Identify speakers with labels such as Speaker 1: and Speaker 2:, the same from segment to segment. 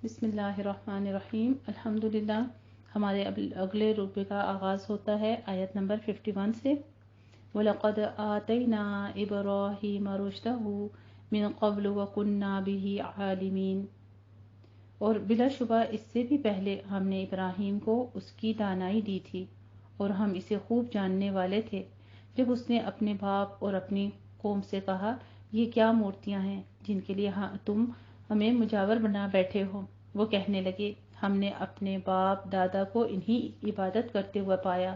Speaker 1: بسم اللہ الرحمن الرحیم۔ الحمدللہ۔ ہمارے اگلے رکوع کا آغاز ہوتا ہے آیت نمبر 51 سے۔ وَلَقَدْ آتَيْنَا إِبْرَاهِيمَ رُشْدَهُ مِن قَبْلُ وَكُنَّا بِهِ عَالِمِينَ، اور بلا شبہ اس سے بھی پہلے ہم نے ابراہیم کو اس کی دانائی دی تھی اور ہم اسے خوب جاننے والے تھے۔ جب اس نے اپنے باپ اور اپنی قوم سے کہا، یہ کیا مورتیاں ہیں جن کے لیے تم ہمیں مجاور بنا بیٹھے ہو؟ وہ کہنے لگے، ہم نے اپنے باپ دادا کو انہی عبادت کرتے ہوئے پایا۔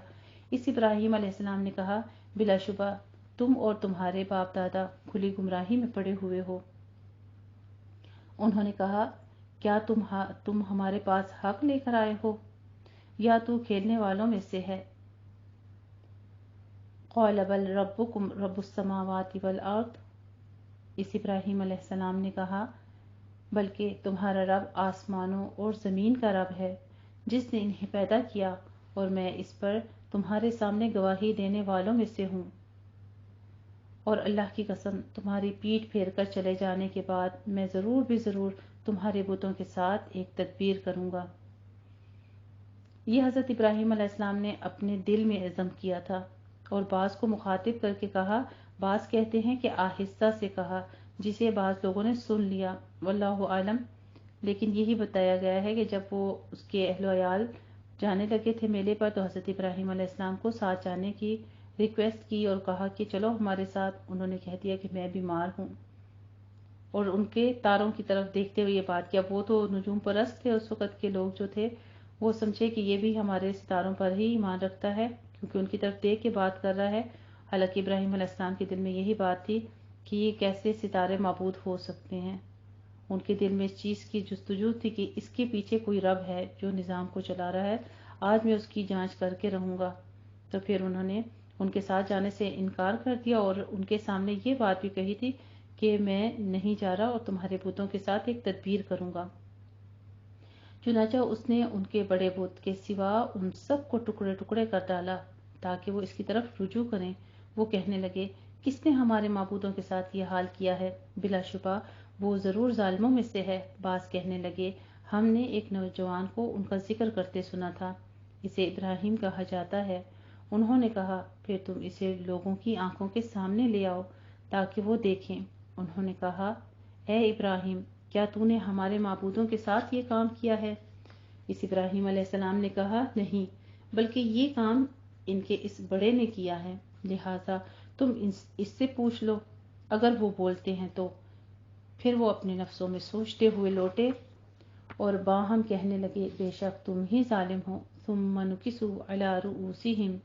Speaker 1: اس ابراہیم علیہ السلام نے کہا، بلا شبہ تم اور تمہارے باپ دادا کھلی گمراہی میں پڑے ہوئے ہو۔ انہوں نے کہا، کیا تم ہمارے پاس حق لے کر آئے ہو یا تو کھیلنے والوں میں سے ہے؟ قال بل ربکم رب السماوات والارض، اس ابراہیم علیہ السلام نے کہا، بلکہ تمہارا رب آسمانوں اور زمین کا رب ہے جس نے انہیں پیدا کیا، اور میں اس پر تمہارے سامنے گواہی دینے والوں میں سے ہوں۔ اور اللہ کی قسم، تمہاری پیٹھ پھیر کر چلے جانے کے بعد میں ضرور بھی ضرور تمہارے بتوں کے ساتھ ایک تدبیر کروں گا۔ یہ حضرت ابراہیم علیہ السلام نے اپنے دل میں عزم کیا تھا، اور بعض کو مخاطب کر کے کہا، بعض کہتے ہیں کہ آہستہ سے کہا، جسے بعض لوگوں نے سن لیا، واللہ عالم۔ لیکن یہی بتایا گیا ہے کہ جب وہ اس کے اہل و عیال جانے لگے تھے میلے پر، تو حضرت ابراہیم علیہ السلام کو ساتھ جانے کی ریکویسٹ کی اور کہا کہ چلو ہمارے ساتھ۔ انہوں نے کہہ دیا کہ میں بیمار ہوں، اور ان کے تاروں کی طرف دیکھتے ہوئے یہ بات کیا۔ وہ تو نجوم پرست تھے اس وقت کے لوگ جو تھے، وہ سمجھے کہ یہ بھی ہمارے ستاروں پر ہی ایمان رکھتا ہے کیونکہ ان کی طرف دیکھ کے بات کر رہا ہے۔ حالانکہ ابراہیم علیہ السلام کے دل میں یہی بات تھی کہ یہ کیسے ستارے معبود ہو سکتے ہیں۔ ان کے دل میں اس چیز کی جستجو تھی کہ اس کے پیچھے کوئی رب ہے جو نظام کو چلا رہا ہے، آج میں اس کی جانچ کر کے رہوں گا۔ تو پھر انہوں نے ان کے ساتھ جانے سے انکار کر دیا اور ان کے سامنے یہ بات بھی کہی تھی کہ میں نہیں جا رہا اور تمہارے بتوں کے ساتھ ایک تدبیر کروں گا۔ چنانچہ اس نے ان کے بڑے بت کے سوا ان سب کو ٹکڑے ٹکڑے کر ڈالا تاکہ وہ اس کی طرف رجوع کریں۔ وہ کہنے لگے، کس نے ہمارے معبودوں کے ساتھ یہ حال کیا ہے؟ بلا شبہ وہ ضرور ظالموں میں سے ہے۔ بعض کہنے لگے، ہم نے ایک نوجوان کو ان کا ذکر کرتے سنا تھا، اسے ابراہیم کہا جاتا ہے۔ انہوں نے کہا، پھر تم اسے لوگوں کی آنکھوں کے سامنے لے آؤ تاکہ وہ دیکھیں۔ انہوں نے کہا، اے ابراہیم، کیا تو نے ہمارے معبودوں کے ساتھ یہ کام کیا ہے؟ اس ابراہیم علیہ السلام نے کہا، نہیں، بلکہ یہ کام ان کے اس بڑے نے کیا ہے، لہٰذا تم اس سے پوچھ لو اگر وہ بولتے ہیں تو۔ پھر وہ اپنے نفسوں میں سوچتے ہوئے لوٹے اور باہم کہنے لگے، بے شک تم ہی ظالم ہو۔ ثم نکسوا علی رؤوسہم،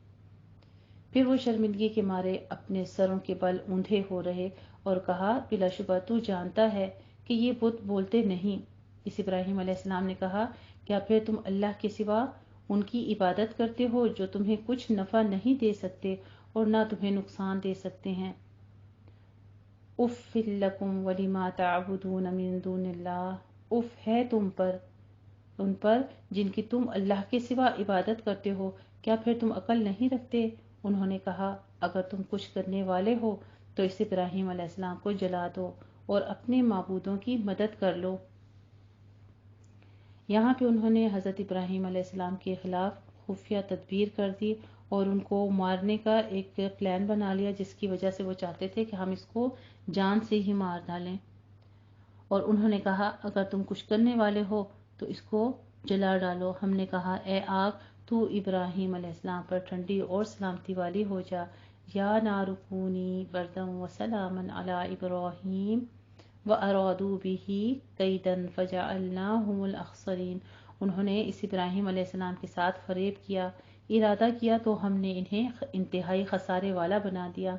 Speaker 1: پھر وہ شرمندگی کے مارے اپنے سروں کے بل اونڈے ہو رہے اور کہا، بلا شبہ تو جانتا ہے کہ یہ بت بولتے نہیں۔ اس ابراہیم علیہ السلام نے کہا، کیا پھر تم اللہ کے سوا ان کی عبادت کرتے ہو جو تمہیں کچھ نفع نہیں دے سکتے اور نہ تمہیں نقصان دے سکتے ہیں؟ اف لکم ولما تعبدون من دون اللہ، اف ہے تم پر، ان پر جن کی تم اللہ کے سوا عبادت کرتے ہو، کیا پھر تم عقل نہیں رکھتے؟ انہوں نے کہا، اگر تم کچھ کرنے والے ہو تو اس ابراہیم علیہ السلام کو جلا دو اور اپنے معبودوں کی مدد کر لو۔ یہاں پہ انہوں نے حضرت ابراہیم علیہ السلام کے خلاف خفیہ تدبیر کر دی اور ان کو مارنے کا ایک پلان بنا لیا، جس کی وجہ سے وہ چاہتے تھے کہ ہم اس کو جان سے ہی مار ڈالیں۔ اور انہوں نے کہا، اگر تم کچھ کرنے والے ہو تو اس کو جلا ڈالو۔ ہم نے کہا، اے آگ، تو ابراہیم علیہ السلام پر ٹھنڈی اور سلامتی والی ہو جا۔ یا نار کونی بردا وسلاما علی ابراہیم وارادوا بہ کیدا فجعلناہم الاخسرین۔ انہوں نے اس ابراہیم علیہ السلام کے ساتھ فریب کیا، ارادہ کیا تو ہم نے انہیں انتہائی خسارے والا بنا دیا،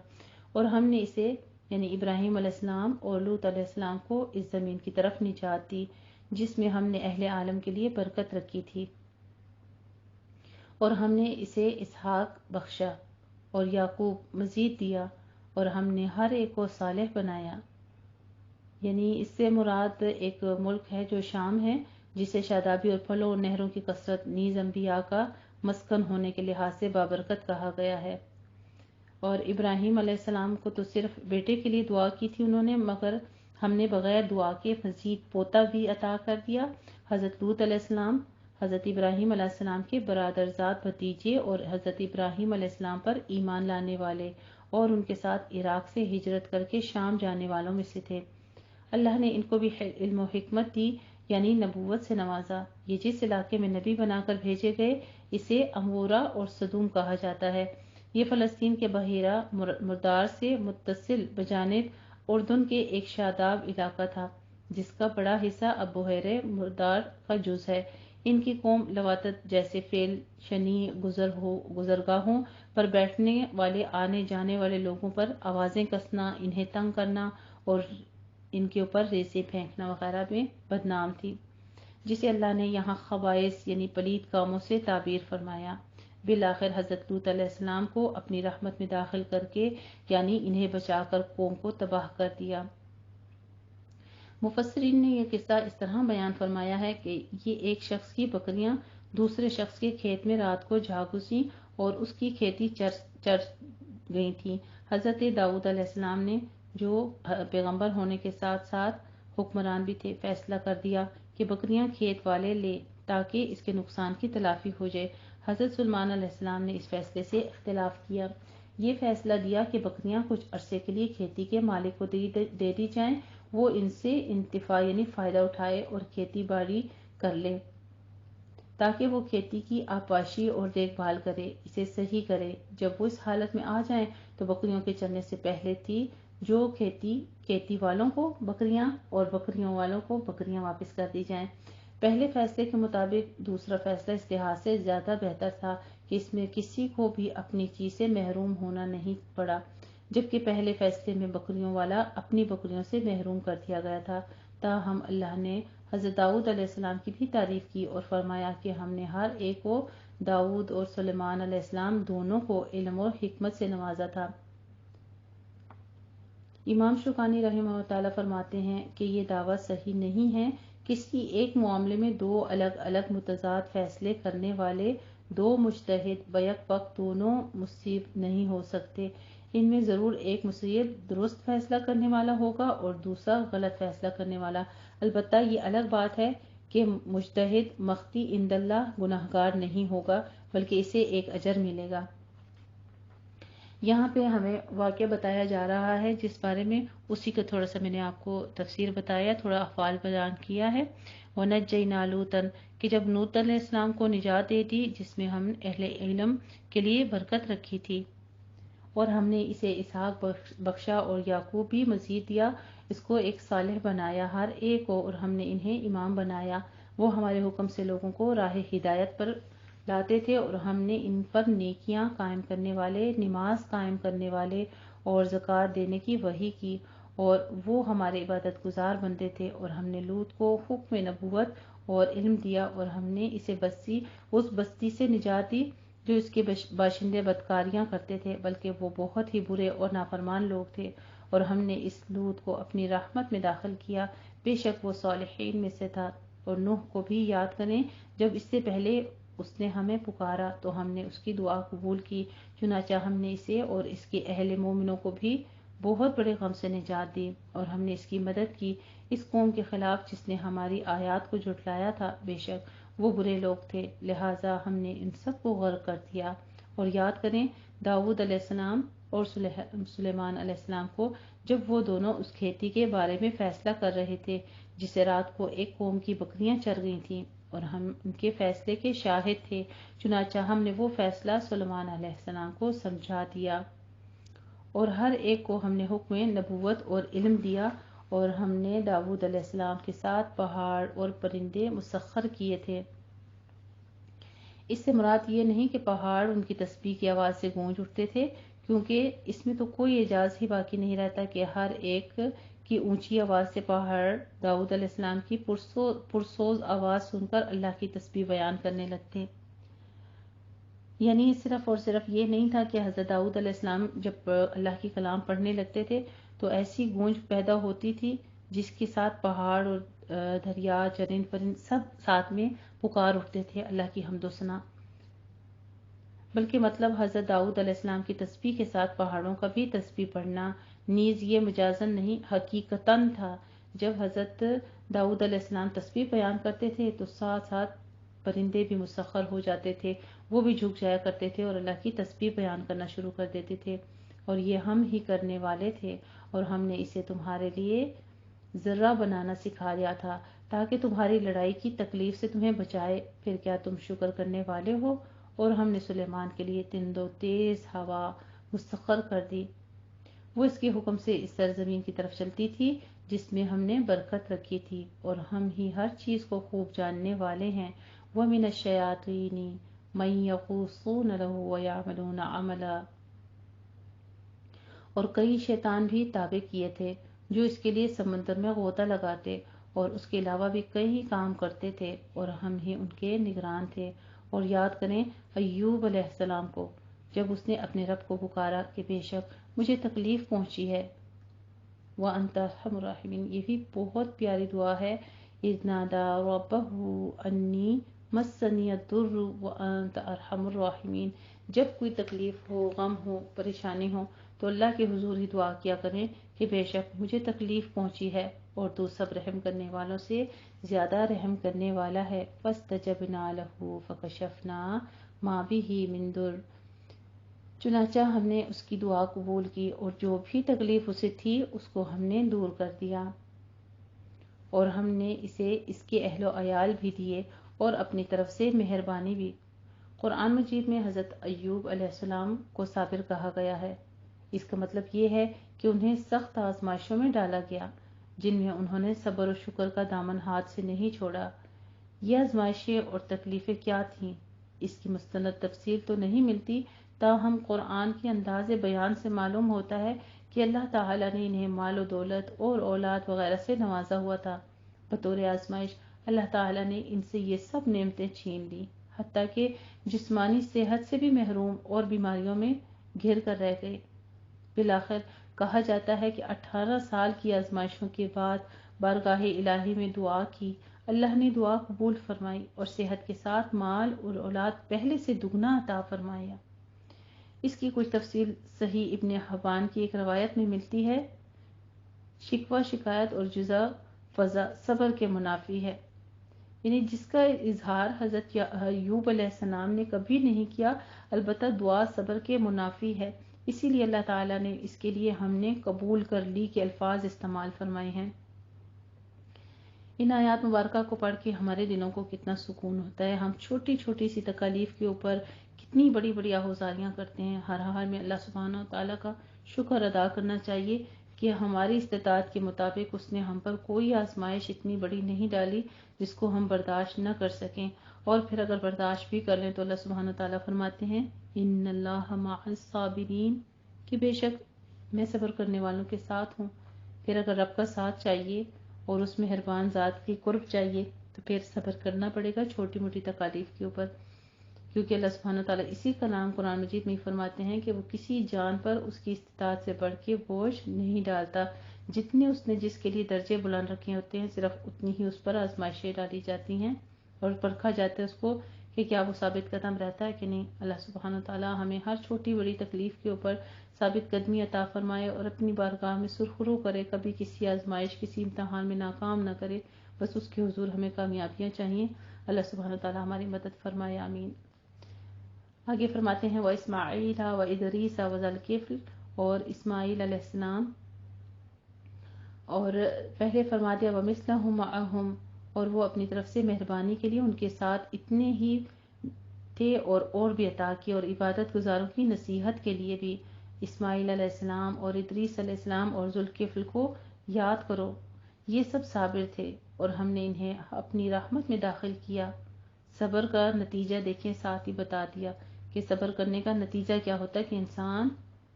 Speaker 1: اور ہم نے اسے یعنی ابراہیم علیہ السلام اور لوط علیہ السلام کو اس زمین کی طرف نجات دی جس میں ہم نے اہل عالم کے لیے برکت رکھی تھی، اور ہم نے اسے اسحاق بخشا اور یعقوب مزید دیا، اور ہم نے ہر ایک کو صالح بنایا۔ یعنی اس سے مراد ایک ملک ہے جو شام ہے، جسے شادابی اور پھلوں اور نہروں کی کثرت نیز انبیاء کا مسکن ہونے کے لحاظ سے بابرکت کہا گیا ہے۔ اور ابراہیم علیہ السلام کو تو صرف بیٹے کے لیے دعا کی تھی انہوں نے، مگر ہم نے بغیر دعا کے مزید پوتا بھی عطا کر دیا۔ حضرت لوط علیہ السلام حضرت ابراہیم علیہ السلام کے برادرزاد بھتیجے اور حضرت ابراہیم علیہ السلام پر ایمان لانے والے اور ان کے ساتھ عراق سے ہجرت کر کے شام جانے والوں میں سے تھے۔ اللہ نے ان کو بھی علم و حکمت دی، یعنی نبوت سے نوازا۔ یہ جس علاقے میں نبی بنا کر بھیجے گئے اسے امورا اور صدوم کہا جاتا ہے۔ یہ فلسطین کے بحیرہ مردار سے متصل بجانب اردن کے ایک شاداب علاقہ تھا، جس کا بڑا حصہ اب بحیرہ مردار کا جز ہے۔ ان کی قوم لواطت جیسے فعل شنی گزرگاہوں پر بیٹھنے والے آنے جانے والے لوگوں پر آوازیں کسنا، انہیں تنگ کرنا اور ان کے اوپر ریزے پھینکنا وغیرہ میں بدنام تھی، جسے اللہ نے یہاں خبائث یعنی پلید کاموں سے تعبیر فرمایا۔ بالآخر حضرت لوط علیہ السلام کو اپنی رحمت میں داخل کر کے یعنی انہیں بچا کر قوم کو تباہ کر دیا۔ مفسرین نے یہ قصہ اس طرح بیان فرمایا ہے کہ یہ ایک شخص کی بکریاں دوسرے شخص کے کھیت میں رات کو جا گھسیں اور اس کی کھیتی چر گئی تھیں۔ حضرت داؤد علیہ السلام نے، جو پیغمبر ہونے کے ساتھ ساتھ حکمران بھی تھے، فیصلہ کر دیا کہ بکریاں کھیت والے لے تاکہ اس کے نقصان کی تلافی ہو جائے۔ حضرت سلیمان علیہ السلام نے اس فیصلے سے اختلاف کیا۔ یہ فیصلہ دیا کہ بکریاں کچھ عرصے کے لیے کھیتی کے مالک کو دے دی جائیں، وہ ان سے انتفاع یعنی فائدہ اٹھائے اور کھیتی باڑی کر لے، تاکہ وہ کھیتی کی آبپاشی اور دیکھ بھال کرے، اسے صحیح کرے۔ جب وہ اس حالت میں آ جائیں تو بکریوں کے چلنے سے پہلے تھی جو کھیتی والوں کو بکریاں اور بکریوں والوں کو بکریاں واپس کر دی جائیں۔ پہلے فیصلے کے مطابق دوسرا فیصلہ اس لحاظ سے زیادہ بہتر تھا کہ اس میں کسی کو بھی اپنی چیز سے محروم ہونا نہیں پڑا، جبکہ پہلے فیصلے میں بکریوں والا اپنی بکریوں سے محروم کر دیا گیا تھا۔ تاہم اللہ نے حضرت داؤد علیہ السلام کی بھی تعریف کی اور فرمایا کہ ہم نے ہر ایک کو، داؤد اور سلیمان علیہ السلام دونوں کو، علم اور حکمت سے نوازا تھا۔ امام شوکانی رحمہ اللہ تعالیٰ فرماتے ہیں کہ یہ دعویٰ صحیح نہیں ہے، کسی ایک معاملے میں دو الگ الگ متضاد فیصلے کرنے والے دو مجتہد بیک وقت دونوں مصیب نہیں ہو سکتے۔ ان میں ضرور ایک مصیب درست فیصلہ کرنے والا ہوگا اور دوسرا غلط فیصلہ کرنے والا۔ البتہ یہ الگ بات ہے کہ مجتہد مختی عند اللہ گناہگار نہیں ہوگا، بلکہ اسے ایک اجر ملے گا۔ یہاں پہ ہمیں واقعہ بتایا جا رہا ہے جس بارے میں اسی کا تھوڑا سا میں نے آپ کو تفسیر بتایا، تھوڑا افعال بیان کیا ہے۔ وَنَجَّيْنَا لُوطًا، کہ جب لوط علیہ السلام کو نجات دے دی، جس میں ہم اہل علم کے لیے برکت رکھی تھی، اور ہم نے اسے اسحاق بخشا اور یعقوب بھی مزید دیا، اس کو ایک صالح بنایا ہر ایک کو، اور ہم نے انہیں امام بنایا۔ وہ ہمارے حکم سے لوگوں کو راہ ہدایت پر لاتے تھے، اور ہم نے ان پر نیکیاں قائم کرنے والے، نماز قائم کرنے والے اور زکوٰۃ دینے کی وحی کی، اور وہ ہمارے عبادت گزار بندے تھے۔ اور ہم نے لوط کو حکم نبوت اور علم دیا، اور ہم نے اسے اس بستی سے نجات دی جو اس کے باشندے بدکاریاں کرتے تھے، بلکہ وہ بہت ہی برے اور نافرمان لوگ تھے۔ اور ہم نے اس لوط کو اپنی رحمت میں داخل کیا، بے شک وہ صالحین میں سے تھا۔ اور نوح کو بھی یاد کریں، جب اس سے پہلے اس نے ہمیں پکارا تو ہم نے اس کی دعا قبول کی، چنانچہ ہم نے اسے اور اس کے اہل مومنوں کو بھی بہت بڑے غم سے نجات دی، اور ہم نے اس کی مدد کی اس قوم کے خلاف جس نے ہماری آیات کو جھٹلایا تھا، بے شک وہ برے لوگ تھے، لہٰذا ہم نے ان سب کو غرق کر دیا۔ اور یاد کریں داؤد علیہ السلام اور سلیمان علیہ السلام کو، جب وہ دونوں اس کھیتی کے بارے میں فیصلہ کر رہے تھے جسے رات کو ایک قوم کی بکریاں چر گئی تھیں، اور ہم ان کے فیصلے کے شاہد تھے، چنانچہ ہم نے وہ فیصلہ سلیمان علیہ السلام کو سمجھا دیا، اور ہر ایک کو ہم نے حکم نبوت اور علم دیا، اور ہم نے داؤد علیہ السلام کے ساتھ پہاڑ اور پرندے مسخر کیے تھے۔ اس سے مراد یہ نہیں کہ پہاڑ ان کی تسبیح کی آواز سے گونج اٹھتے تھے، کیونکہ اس میں تو کوئی اعجاز ہی باقی نہیں رہتا کہ ہر ایک کی اونچی آواز سے پہاڑ داؤد علیہ السلام کی پرسوز آواز سن کر اللہ کی تسبیح بیان کرنے لگتے۔ یعنی صرف اور صرف یہ نہیں تھا کہ حضرت داؤد علیہ السلام جب اللہ کی کلام پڑھنے لگتے تھے تو ایسی گونج پیدا ہوتی تھی جس کے ساتھ پہاڑ اور دریا، چرند پرند سب ساتھ میں پکار اٹھتے تھے اللہ کی حمد و ثنا، بلکہ مطلب حضرت داؤد علیہ السلام کی تسبیح کے ساتھ پہاڑوں کا بھی تسبیح پڑھنا نیز یہ مجازن نہیں حقیقتاً تھا، جب حضرت داؤد علیہ السلام تسبیح بیان کرتے تھے تو ساتھ ساتھ پرندے بھی مسخر ہو جاتے تھے، وہ بھی جھک جایا کرتے تھے اور اللہ کی تسبیح بیان کرنا شروع کر دیتے تھے، اور یہ ہم ہی کرنے والے تھے، اور ہم نے اسے تمہارے لیے ذرہ بنانا سکھا دیا تھا تاکہ تمہاری لڑائی کی تکلیف سے تمہیں بچائے۔ پھر کیا تم شکر کرنے والے ہو؟ اور ہم نے سلیمان کے لیے تند و تیز ہوا مسخر کر دی، وہ اس کے حکم سے اس سرزمین کی طرف چلتی تھی جس میں ہم نے برکت رکھی تھی، اور ہم ہی ہر چیز کو خوب جاننے والے ہیں۔ وَمِنَ الشَّيَاطِينِ مَن يَغُوصُونَ لَهُ وَيَعْمَلُونَ عَمَلًا، اور کئی شیطان بھی تابع کیے تھے جو اس کے لیے سمندر میں غوطہ لگاتے اور اس کے علاوہ بھی کئی کام کرتے تھے، اور ہم ہی ان کے نگران تھے۔ اور یاد کریں ایوب علیہ السلام کو، جب اس نے اپنے رب کو پکارا کہ بے شک مجھے تکلیف پہنچی ہے۔ وَأَنْتَ أَرْحَمُ الرَّاحِمِينَ، یہ بھی بہت پیاری دعا ہے۔ اِذْ نَادَىٰ رَبَّهُ أَنِّي مَسَّنِيَ الضُّرُّ وَأَنْتَ أَرْحَمُ الرَّاحِمِينَ، جب کوئی تکلیف ہو، غم ہو، پریشانی ہو تو اللہ کے حضور ہی دعا کیا کریں کہ بے شک مجھے تکلیف پہنچی ہے اور تو سب رحم کرنے والوں سے زیادہ رحم کرنے والا ہے۔ فَاسْتَجَبْنَا لَهُ فَكَشَفْنَا مَا بِهِ مِن ضُرٍّ، چنانچہ ہم نے اس کی دعا قبول کی اور جو بھی تکلیف اسے تھی اس کو ہم نے دور کر دیا، اور ہم نے اسے اس کے اہل و عیال بھی دیے اور اپنی طرف سے مہربانی بھی۔ قرآن مجید میں حضرت ایوب علیہ السلام کو صابر کہا گیا ہے۔ اس کا مطلب یہ ہے کہ انہیں سخت آزمائشوں میں ڈالا گیا جن میں انہوں نے صبر و شکر کا دامن ہاتھ سے نہیں چھوڑا۔ یہ آزمائشیں اور تکلیفیں کیا تھیں، اس کی مستند تفصیل تو نہیں ملتی، تاہم قرآن کے انداز بیان سے معلوم ہوتا ہے کہ اللہ تعالیٰ نے انہیں مال و دولت اور اولاد وغیرہ سے نوازا ہوا تھا۔ بطور آزمائش اللہ تعالیٰ نے ان سے یہ سب نعمتیں چھین لی، حتیٰ کہ جسمانی صحت سے بھی محروم اور بیماریوں میں گھر کر رہ گئے۔ بالآخر کہا جاتا ہے کہ 18 سال کی آزمائشوں کے بعد بارگاہ الہی میں دعا کی، اللہ نے دعا قبول فرمائی اور صحت کے ساتھ مال اور اولاد پہلے سے دگنا عطا فرمایا۔ اس کی کچھ تفصیل صحیح ابن حبان کی ایک روایت میں ملتی ہے۔ شکوہ، شکایت اور جزا فضا صبر کے منافی ہے، یعنی جس کا اظہار حضرت ایوب علیہ السلام نے کبھی نہیں کیا، البتہ دعا صبر کے منافی ہے، اسی لیے اللہ تعالیٰ نے اس کے لیے ہم نے قبول کر لی کے الفاظ استعمال فرمائے ہیں۔ ان آیات مبارکہ کو پڑھ کے ہمارے دلوں کو کتنا سکون ہوتا ہے۔ ہم چھوٹی چھوٹی سی تکالیف کے اوپر کتنی بڑی بڑی آہوازاریاں کرتے ہیں۔ ہر حال میں اللہ سبحانہ و تعالیٰ کا شکر ادا کرنا چاہیے کہ ہماری استطاعت کے مطابق اس نے ہم پر کوئی آزمائش اتنی بڑی نہیں ڈالی جس کو ہم برداشت نہ کر سکیں، اور پھر اگر برداشت بھی کر لیں تو اللہ سبحانہ و تعالیٰ فرماتے ہیں ان اللہ مع الصابرین، کہ بے شک میں صبر کرنے والوں کے ساتھ ہوں۔ پھر اگر رب کا ساتھ چاہیے اور اس مہربان ذات کی قرب چاہیے تو پھر صبر کرنا پڑے گا چھوٹی موٹی تکالیف کے اوپر، کیونکہ اللہ سبحانہ تعالیٰ اسی کلام قرآن مجید میں فرماتے ہیں کہ وہ کسی جان پر اس کی استطاعت سے بڑھ کے بوجھ نہیں ڈالتا، جتنے اس نے جس کے لیے درجے بلند رکھے ہوتے ہیں صرف اتنی ہی اس پر آزمائشیں ڈالی جاتی ہیں اور پرکھا جاتا ہے اس کو کہ کیا وہ ثابت قدم رہتا ہے کہ نہیں۔ اللہ سبحانہ تعالیٰ ہمیں ہر چھوٹی بڑی تکلیف کے اوپر ثابت قدمی عطا فرمائے اور اپنی بارگاہ میں سرخرو کرے، کبھی کسی آزمائش کسی امتحان میں ناکام نہ کرے، بس اس کے حضور ہمیں کامیابیاں چاہیے۔ اللہ سبحانہ تعالیٰ ہماری مدد فرمائے، آمین۔ آگے فرماتے ہیں وَإِسْمَاعِيلَ وَإِدْرِيسَ وَذَا الْكِفْلِ، اور اسماعیل علیہ السلام، اور پہلے فرما دیا وَمِثْلَهُم مَّعَهُمْ، اور وہ اپنی طرف سے مہربانی کے لیے ان کے ساتھ اتنے ہی تھے اور بھی عطا کی، اور عبادت گزاروں کی نصیحت کے لیے بھی۔ اسماعیل علیہ السلام اور ادریس علیہ السلام اور ذوالکفل کو یاد کرو، یہ سب صابر تھے اور ہم نے انہیں اپنی رحمت میں داخل کیا۔ صبر کا نتیجہ دیکھیں، ساتھ ہی بتا دیا کہ صبر کرنے کا نتیجہ کیا ہوتا ہے کہ انسان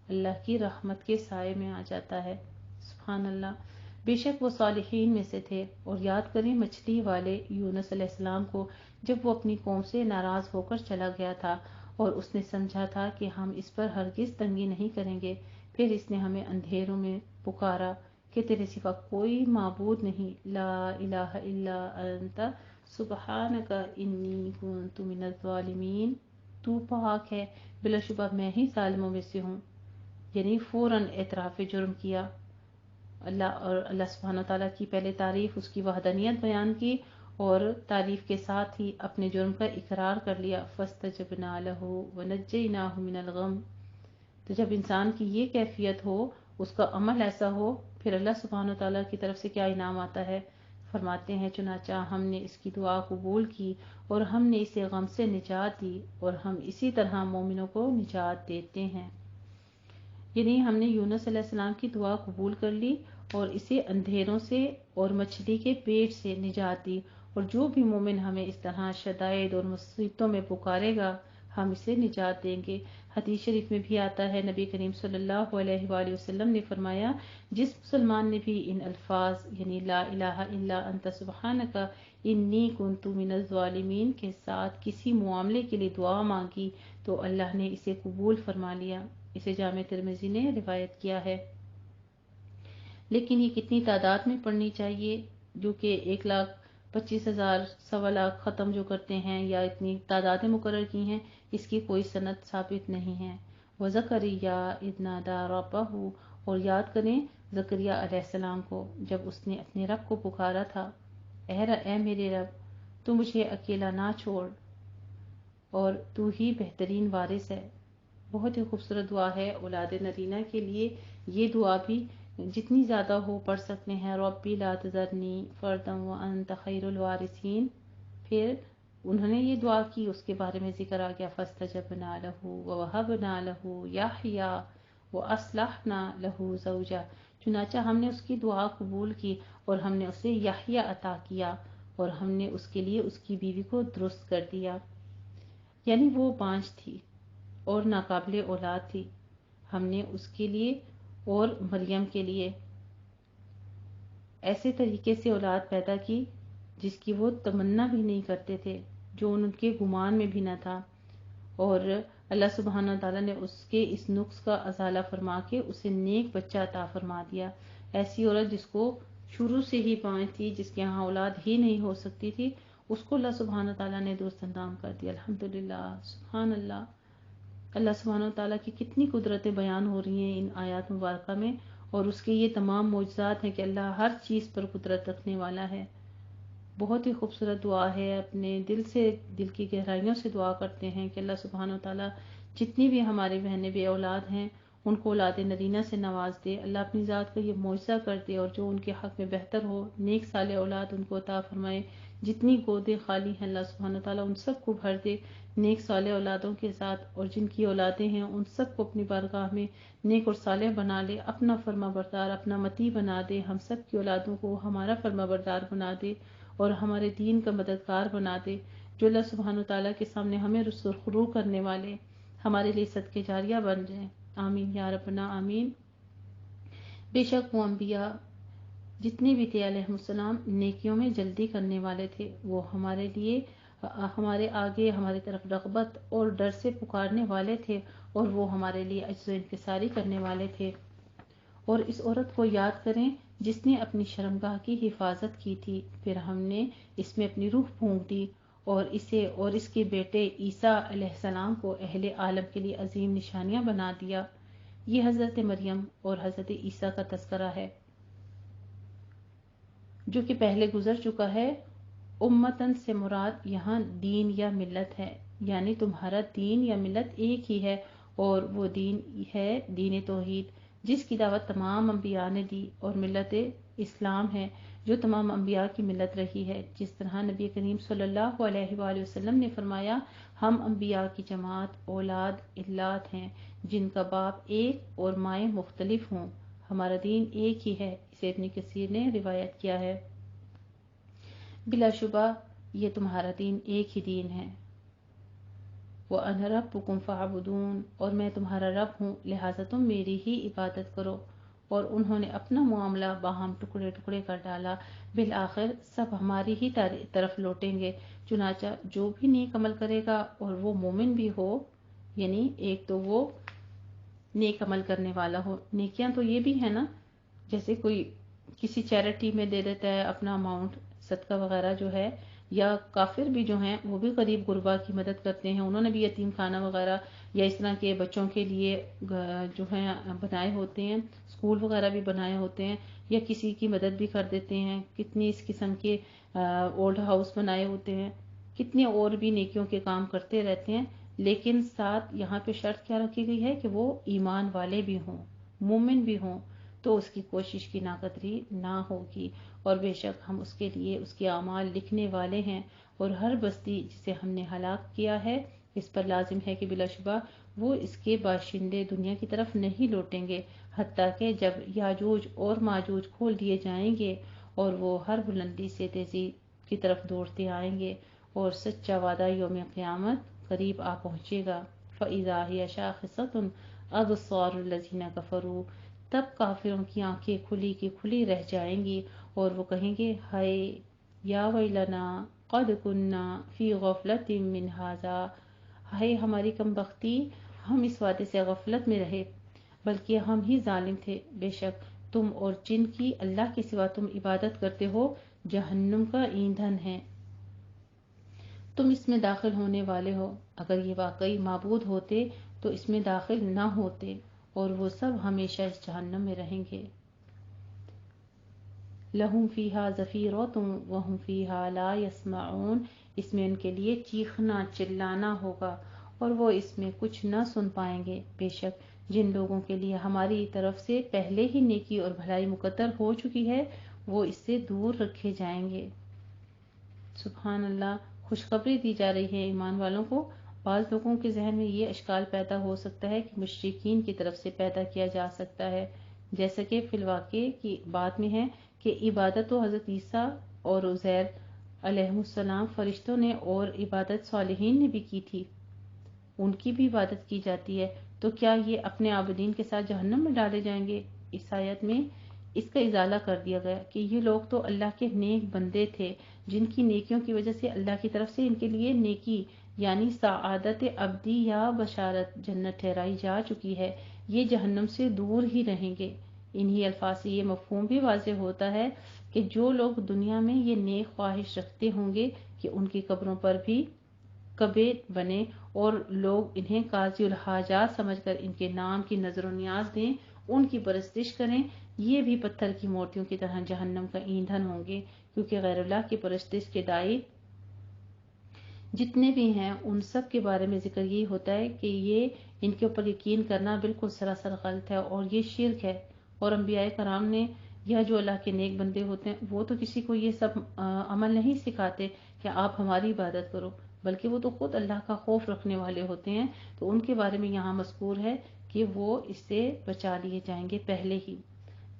Speaker 1: اللہ کی رحمت کے سائے میں آ جاتا ہے۔ سبحان اللہ، بے شک وہ صالحین میں سے تھے۔ اور یاد کریں مچھلی والے یونس علیہ السلام کو، جب وہ اپنی قوم سے ناراض ہو کر چلا گیا تھا اور اس نے سمجھا تھا کہ ہم اس پر ہرگز تنگی نہیں کریں گے، پھر اس نے ہمیں اندھیروں میں پکارا کہ تیرے سوا کوئی معبود نہیں، لا الہ الا انت سبحانک انی کنت من الظالمین، تو پاک ہے، بلا شبہ میں ہی ظالموں میں سے ہوں، یعنی فوراً اعتراف جرم کیا۔ اللہ سبحانہ و تعالیٰ کی پہلے تعریف، اس کی وحدانیت بیان کی اور تعریف کے ساتھ ہی اپنے جرم کا اقرار کر لیا. فاستجبنا له ونجيناه من الغم. تو جب انسان کی یہ کیفیت ہو، اس کا عمل ایسا ہو، پھر اللہ سبحانہ و تعالیٰ کی طرف سے کیا انعام آتا ہے. فرماتے ہیں چنانچہ ہم نے اس کی دعا قبول کی اور ہم نے اسے غم سے نجات دی اور ہم اسی طرح مومنوں کو نجات دیتے ہیں. یعنی ہم نے یونس علیہ السلام کی دعا قبول کر لی اور اسے اندھیروں سے اور مچھلی کے پیٹ سے نجات دی، اور جو بھی مومن ہمیں اس طرح شدائد اور مصیبتوں میں پکارے گا ہم اسے نجات دیں گے. حدیث شریف میں بھی آتا ہے، نبی کریم صلی اللہ علیہ وآلہ وسلم نے فرمایا، جس مسلمان نے بھی ان الفاظ یعنی لا الہ الا انت سبحانک انی کنت من الظالمین کے ساتھ کسی معاملے کے لیے دعا مانگی تو اللہ نے اسے قبول فرما لیا. اسے جامع ترمذی نے روایت کیا ہے. لیکن یہ کتنی تعداد میں پڑھنی چاہیے؟ جو کہ 1,25,000 1,00,000 ختم جو کرتے ہیں یا اتنی تعدادیں مقرر کی ہیں، اس کی کوئی سند ثابت نہیں ہے. وَزَكَرِيَّا إِذْ نَادَىٰ رَبَّهُ. اور یاد کریں زکریا علیہ السلام کو جب اس نے اپنے رب کو پکارا تھا، اے میرے رب تو مجھے اکیلا نہ چھوڑ اور تو ہی بہترین وارث ہے. بہت ہی خوبصورت دعا ہے اولاد نرینہ کے لیے. یہ دعا بھی جتنی زیادہ ہو پڑھ سکتے ہیں. ربی لا تذرنی فردا وانت خیر الوارثین. پھر انہوں نے یہ دعا کی، اس کے بارے میں ذکر آ گیا فاستجبنا له ووهبنا له یحیی واصلحنا له زوجہ. چنانچہ ہم نے اس کی دعا قبول کی اور ہم نے اسے یحیی عطا کیا اور ہم نے اس کے لیے اس کی بیوی کو درست کر دیا. یعنی وہ بانجھ تھی اور ناقابل اولاد تھی. ہم نے اس کے لیے اور مریم کے لیے ایسے طریقے سے اولاد پیدا کی جس کی وہ تمنا بھی نہیں کرتے تھے، جو ان کے گمان میں بھی نہ تھا، اور اللہ سبحانہ تعالیٰ نے اس کے اس نقص کا ازالہ فرما کے اسے نیک بچہ عطا فرما دیا. ایسی عورت جس کو شروع سے ہی بانجھ تھی، جس کے ہاں اولاد ہی نہیں ہو سکتی تھی، اس کو اللہ سبحانہ تعالیٰ نے درست اندام کر دیا. الحمدللہ، سبحان اللہ. اللہ سبحانہ وتعالیٰ کی کتنی قدرتیں بیان ہو رہی ہیں ان آیات مبارکہ میں، اور اس کے یہ تمام معجزات ہیں کہ اللہ ہر چیز پر قدرت رکھنے والا ہے. بہت ہی خوبصورت دعا ہے. اپنے دل سے، دل کی گہرائیوں سے دعا کرتے ہیں کہ اللہ سبحانہ وتعالیٰ جتنی بھی ہماری بہنیں بے اولاد ہیں ان کو اولاد نرینہ سے نواز دے. اللہ اپنی ذات کا یہ معجزہ کر دے اور جو ان کے حق میں بہتر ہو، نیک صالح اولاد ان کو عطا فرمائے. جتنی گودیں خالی ہیں اللہ سبحانہ وتعالیٰ ان سب کو بھر دے نیک صالح اولادوں کے ساتھ، اور جن کی اولادیں ہیں ان سب کو اپنی بارگاہ میں نیک اور صالح بنا لے، اپنا فرما بردار، اپنا متی بنا دے. ہم سب کی اولادوں کو ہمارا فرما بردار بنا دے اور ہمارے دین کا مددگار بنا دے، جو اللہ سبحانہ وتعالیٰ کے سامنے ہمیں سرخرو کرنے والے ہمارے لیے صدقے جاریہ بن جائیں. آمین یا ربنا آمین. بے شک وہ انبیاء جتنے بھی تھے علیہ السلام نیکیوں میں جلدی کرنے والے تھے. وہ ہمارے لیے، ہمارے آگے ہماری طرف رغبت اور ڈر سے پکارنے والے تھے، اور وہ ہمارے لیے عجز و انکساری کرنے والے تھے. اور اس عورت کو یاد کریں جس نے اپنی شرمگاہ کی حفاظت کی تھی، پھر ہم نے اس میں اپنی روح پھونک دی اور اسے اور اس کے بیٹے عیسیٰ علیہ السلام کو اہل عالم کے لیے عظیم نشانیاں بنا دیا. یہ حضرت مریم اور حضرت عیسیٰ کا تذکرہ ہے جو کہ پہلے گزر چکا ہے. امتن سے مراد یہاں دین یا ملت ہے، یعنی تمہارا دین یا ملت ایک ہی ہے، اور وہ دین ہے دین توحید جس کی دعوت تمام انبیاء نے دی، اور ملت اسلام ہے جو تمام انبیاء کی ملت رہی ہے. جس طرح نبی کریم صلی اللہ علیہ وآلہ وسلم نے فرمایا، ہم انبیاء کی جماعت اولاد اللات ہیں جن کا باپ ایک اور مائیں مختلف ہوں. ہمارا دین ایک ہی ہے. اسے ابن کثیر نے روایت کیا ہے. بلا شبہ یہ تمہارا دین ایک ہی دین ہے. وَأَنَا رَبُّكُمْ فَاعْبُدُونِ. اور میں تمہارا رب ہوں لہٰذا تم میری ہی عبادت کرو. اور انہوں نے اپنا معاملہ باہم ٹکڑے ٹکڑے کر ڈالا. بالآخر سب ہماری ہی طرف لوٹیں گے. چنانچہ جو بھی نیک عمل کرے گا اور وہ مومن بھی ہو، یعنی ایک تو وہ نیک عمل کرنے والا ہو. نیکیاں تو یہ بھی ہے نا، جیسے کوئی کسی چیریٹی میں دے دیتا ہے اپنا اماؤنٹ، صدقہ وغیرہ جو ہے، یا کافر بھی جو ہیں وہ بھی غریب غربا کی مدد کرتے ہیں، انہوں نے بھی یتیم خانہ وغیرہ یا اس طرح کے بچوں کے لیے جو ہیں بنائے ہوتے ہیں، اسکول وغیرہ بھی بنائے ہوتے ہیں، یا کسی کی مدد بھی کر دیتے ہیں، کتنی اس قسم کے اولڈ ہاؤس بنائے ہوتے ہیں، کتنے اور بھی نیکیوں کے کام کرتے رہتے ہیں۔ لیکن ساتھ یہاں پہ شرط کیا رکھی گئی ہے کہ وہ ایمان والے بھی ہوں، مومن بھی ہوں، تو اس کی کوشش کی ناقدری نہ ہوگی۔ اور بے شک ہم اس کے لیے اس کے اعمال لکھنے والے ہیں، اور ہر بستی جسے ہم نے ہلاک کیا ہے اس پر لازم ہے کہ بلا شبہ وہ اس کے باشندے دنیا کی طرف نہیں لوٹیں گے، حتیٰ کہ جب یاجوج اور ماجوج کھول دیے جائیں گے اور وہ ہر بلندی سے تیزی کی طرف دوڑتے آئیں گے، اور سچا وعدہ یوم قیامت قریب آ پہنچے گا۔ فَإِذَا هِيَ شَاخِصَةٌ أَبْصَارُ الَّذِينَ كَفَرُوا، تب کافروں کی آنکھیں کھلی کی کھلی رہ جائیں گی، اور وہ کہیں گے ہائے یا ویلنا قد کننا فی غفلۃ من ھذا، ہائے ہماری کم بختی، ہم اس وعدے سے غفلت میں رہے، بلکہ ہم ہی ظالم تھے۔ بے شک تم اور جن کی اللہ کے سوا تم عبادت کرتے ہو جہنم کا ایندھن ہے، تم اس میں داخل ہونے والے ہو۔ اگر یہ واقعی معبود ہوتے تو اس میں داخل نہ ہوتے، اور وہ سب ہمیشہ اس جہنم میں رہیں گے۔ لہم فیہا زفیرۃ وہم فیہا لا یسمعون، اس میں ان کے لیے چیخنا چلانا ہوگا اور وہ اس میں کچھ نہ سن پائیں گے۔ بے شک جن لوگوں کے لیے ہماری طرف سے پہلے ہی نیکی اور بھلائی مقدر ہو چکی ہے وہ اس سے دور رکھے جائیں گے۔ سبحان اللہ، خوشخبری دی جا رہی ہے ایمان والوں کو۔ بعض لوگوں کے ذہن میں یہ اشکال پیدا ہو سکتا ہے کہ مشرکین کی طرف سے پیدا کیا جا سکتا ہے، جیسا کہ فی الواقع کی بات میں ہے کہ عبادت تو حضرت عیسیٰ اور عزیر علیہ السلام فرشتوں نے اور عبادت صالحین نے بھی کی تھی، ان کی بھی عبادت کی جاتی ہے، تو کیا یہ اپنے عابدین کے ساتھ جہنم میں ڈالے جائیں گے؟ اس آیت میں اس کا ازالہ کر دیا گیا کہ یہ لوگ تو اللہ کے نیک بندے تھے، جن کی نیکیوں کی وجہ سے اللہ کی طرف سے ان کے لیے نیکی یعنی سعادت ابدی یا بشارت جنت ٹھہرائی جا چکی ہے، یہ جہنم سے دور ہی رہیں گے۔ انہی الفاظ سے یہ مفہوم بھی واضح ہوتا ہے کہ جو لوگ دنیا میں یہ نیک خواہش رکھتے ہوں گے کہ ان کی قبروں پر بھی کعبے بنے اور لوگ انہیں قاضی الحاجات سمجھ کر ان کے نام کی نظر و نیاز دیں، ان کی پرستش کریں، یہ بھی پتھر کی مورتیوں کی طرح جہنم کا ایندھن ہوں گے، کیونکہ غیر اللہ کی پرستش کے داعی جتنے بھی ہیں ان سب کے بارے میں ذکر یہی ہوتا ہے کہ یہ ان کے اوپر یقین کرنا بالکل سراسر غلط ہے اور یہ شرک ہے۔ اور انبیاء کرام نے یا جو اللہ کے نیک بندے ہوتے ہیں وہ تو کسی کو یہ سب عمل نہیں سکھاتے کہ آپ ہماری عبادت کرو، بلکہ وہ تو خود اللہ کا خوف رکھنے والے ہوتے ہیں، تو ان کے بارے میں یہاں مذکور ہے کہ وہ اس سے بچا لیے جائیں گے پہلے ہی۔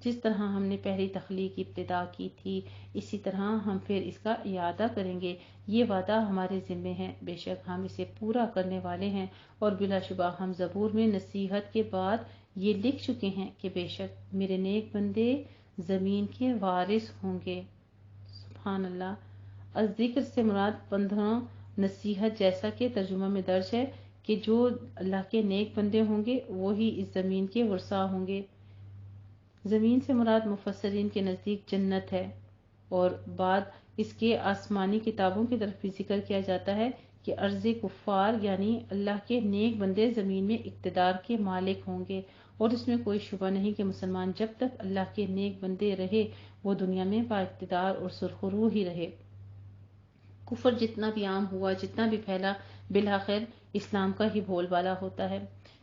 Speaker 1: جس طرح ہم نے پہلی تخلیق کی ابتدا کی تھی اسی طرح ہم پھر اس کا اعادہ کریں گے، یہ وعدہ ہمارے ذمے ہے، بے شک ہم اسے پورا کرنے والے ہیں۔ اور بلا شبہ ہم زبور میں نصیحت کے بعد یہ لکھ چکے ہیں کہ بے شک میرے نیک بندے زمین کے وارث ہوں گے۔ سبحان اللہ۔ الذکر سے مراد 15 نصیحت، جیسا کہ ترجمہ میں درج ہے کہ جو اللہ کے نیک بندے ہوں گے وہی اس زمین کے ورثاء ہوں گے۔ زمین سے مراد مفسرین کے نزدیک جنت ہے، اور بعد اس کے آسمانی کتابوں کی طرف بھی ذکر کیا جاتا ہے کہ ارض کفار یعنی اللہ کے نیک بندے زمین میں اقتدار کے مالک ہوں گے، اور اس میں کوئی شبہ نہیں کہ مسلمان جب تک اللہ کے نیک بندے رہے وہ دنیا میں با اقتدار اور سرخرو ہی رہے۔ کفر جتنا بھی عام ہوا، جتنا بھی پھیلا، بالآخر اسلام کا ہی بول بالا ہوتا ہے۔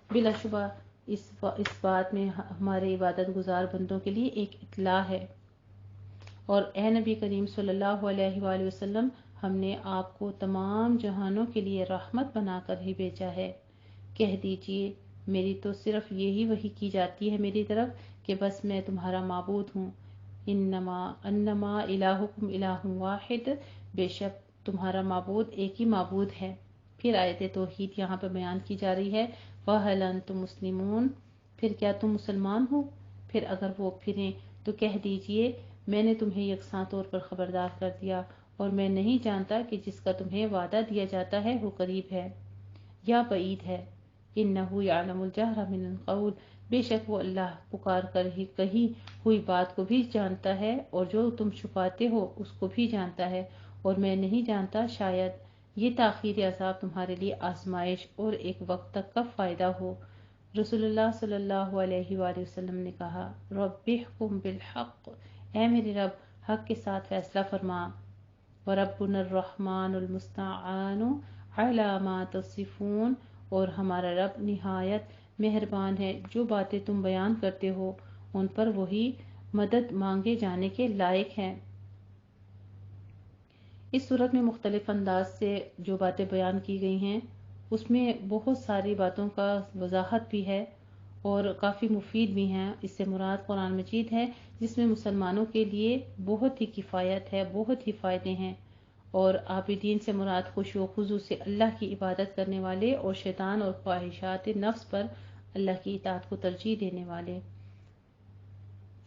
Speaker 1: بلا شبہ اس بات میں ہمارے عبادت گزار بندوں کے لیے ایک اطلاع ہے۔ اور اے نبی کریم صلی اللہ علیہ وآلہ وسلم، ہم نے آپ کو تمام جہانوں کے لیے رحمت بنا کر ہی بھیجا ہے۔ کہہ دیجئے میری تو صرف یہی وحی کی جاتی ہے میری طرف کہ بس میں تمہارا معبود ہوں، انما الہکم الہ واحد، بے شک تمہارا معبود ایک ہی معبود ہے۔ پھر آیت توحید یہاں پر بیان کی جا رہی ہے، وَهَلْ أَنْتُمْ مُسْلِمُونَ، پھر کیا تم مسلمان ہو؟ پھر اگر وہ پھریں تو کہہ دیجئے میں نے تمہیں یکساں طور پر خبردار کر دیا، اور میں نہیں جانتا کہ جس کا تمہیں وعدہ دیا جاتا ہے وہ قریب ہے یا بعید ہے۔ اِنَّهُ يَعْلَمُ الْجَهْرَ مِنَ الْقَوْلِ، بے شک وہ اللہ پکار کر ہی کہی ہوئی بات کو بھی جانتا ہے، اور جو تم چھپاتے ہو اس کو بھی جانتا ہے، اور میں نہیں جانتا شاید یہ تاخیر عذاب تمہارے لیے آزمائش اور ایک وقت تک کا فائدہ ہو۔ رسول اللہ صلی اللہ علیہ وآلہ وسلم نے کہا، رب احکم بالحق، اے میرے رب حق کے ساتھ فیصلہ فرما، وربنا الرحمن المستعان علی ما تصفون، اور ہمارا رب نہایت مہربان ہے، جو باتیں تم بیان کرتے ہو ان پر وہی مدد مانگے جانے کے لائق ہیں۔ اس صورت میں مختلف انداز سے جو باتیں بیان کی گئی ہیں اس میں بہت ساری باتوں کا وضاحت بھی ہے اور کافی مفید بھی ہیں۔ اس سے مراد قرآن مجید ہے جس میں مسلمانوں کے لیے بہت ہی کفایت ہے، بہت ہی فائدے ہیں، اور عابدین سے مراد خشوع و خضوع سے اللہ کی عبادت کرنے والے اور شیطان اور خواہشات نفس پر اللہ کی اطاعت کو ترجیح دینے والے۔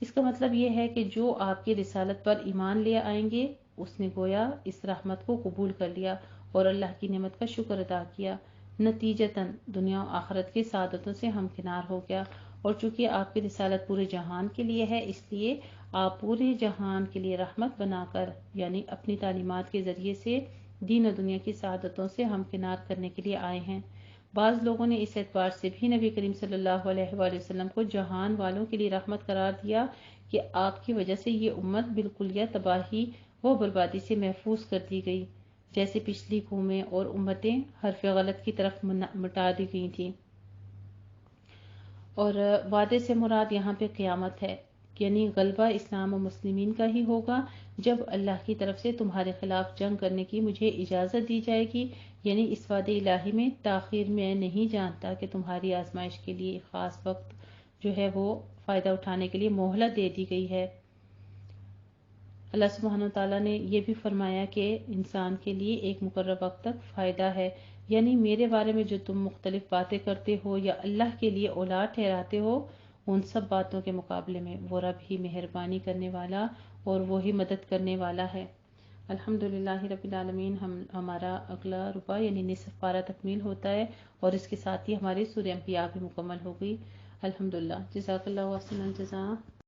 Speaker 1: اس کا مطلب یہ ہے کہ جو آپ کی رسالت پر ایمان لے آئیں گے اس نے گویا اس رحمت کو قبول کر لیا اور اللہ کی نعمت کا شکر ادا کیا، نتیجتاً دنیا و آخرت کے سعادتوں سے ہمکنار ہو گیا۔ اور چونکہ آپ کی رسالت پورے جہان کے لیے ہے، اس لیے آپ پورے جہان کے لیے رحمت بنا کر، یعنی اپنی تعلیمات کے ذریعے سے دین و دنیا کی سعادتوں سے ہمکنار کرنے کے لیے آئے ہیں۔ بعض لوگوں نے اس اعتبار سے بھی نبی کریم صلی اللہ علیہ وآلہ وسلم کو جہان والوں کے لیے رحمت قرار دیا کہ آپ کی وجہ سے یہ امت بالکل یا تباہی و بربادی سے محفوظ کر دی گئی، جیسے پچھلی قومیں اور امتیں حرف غلط کی طرف مٹا دی گئی تھیں۔ اور وعدے سے مراد یہاں پہ قیامت ہے، یعنی غلبہ اسلام و مسلمین کا ہی ہوگا جب اللہ کی طرف سے تمہارے خلاف جنگ کرنے کی مجھے اجازت دی جائے گی، یعنی اس وعدے الہی میں تاخیر میں نہیں جانتا کہ تمہاری آزمائش کے لیے خاص وقت جو ہے وہ فائدہ اٹھانے کے لیے مہلت دے دی گئی ہے۔ اللہ سبحانہ وتعالیٰ نے یہ بھی فرمایا کہ انسان کے لیے ایک مقرر وقت تک فائدہ ہے، یعنی میرے بارے میں جو تم مختلف باتیں کرتے ہو یا اللہ کے لیے اولاد ٹھہراتے ہو، ان سب باتوں کے مقابلے میں وہ رب ہی مہربانی کرنے والا اور وہی مدد کرنے والا ہے۔ الحمدللہ رب العالمین، ہمارا اگلا ربع یعنی نصف پارہ تکمیل ہوتا ہے اور اس کے ساتھ ہی ہماری سورہ انبیاء بھی مکمل ہو گئی۔ الحمدللہ، جزاک اللہ احسن الجزاء۔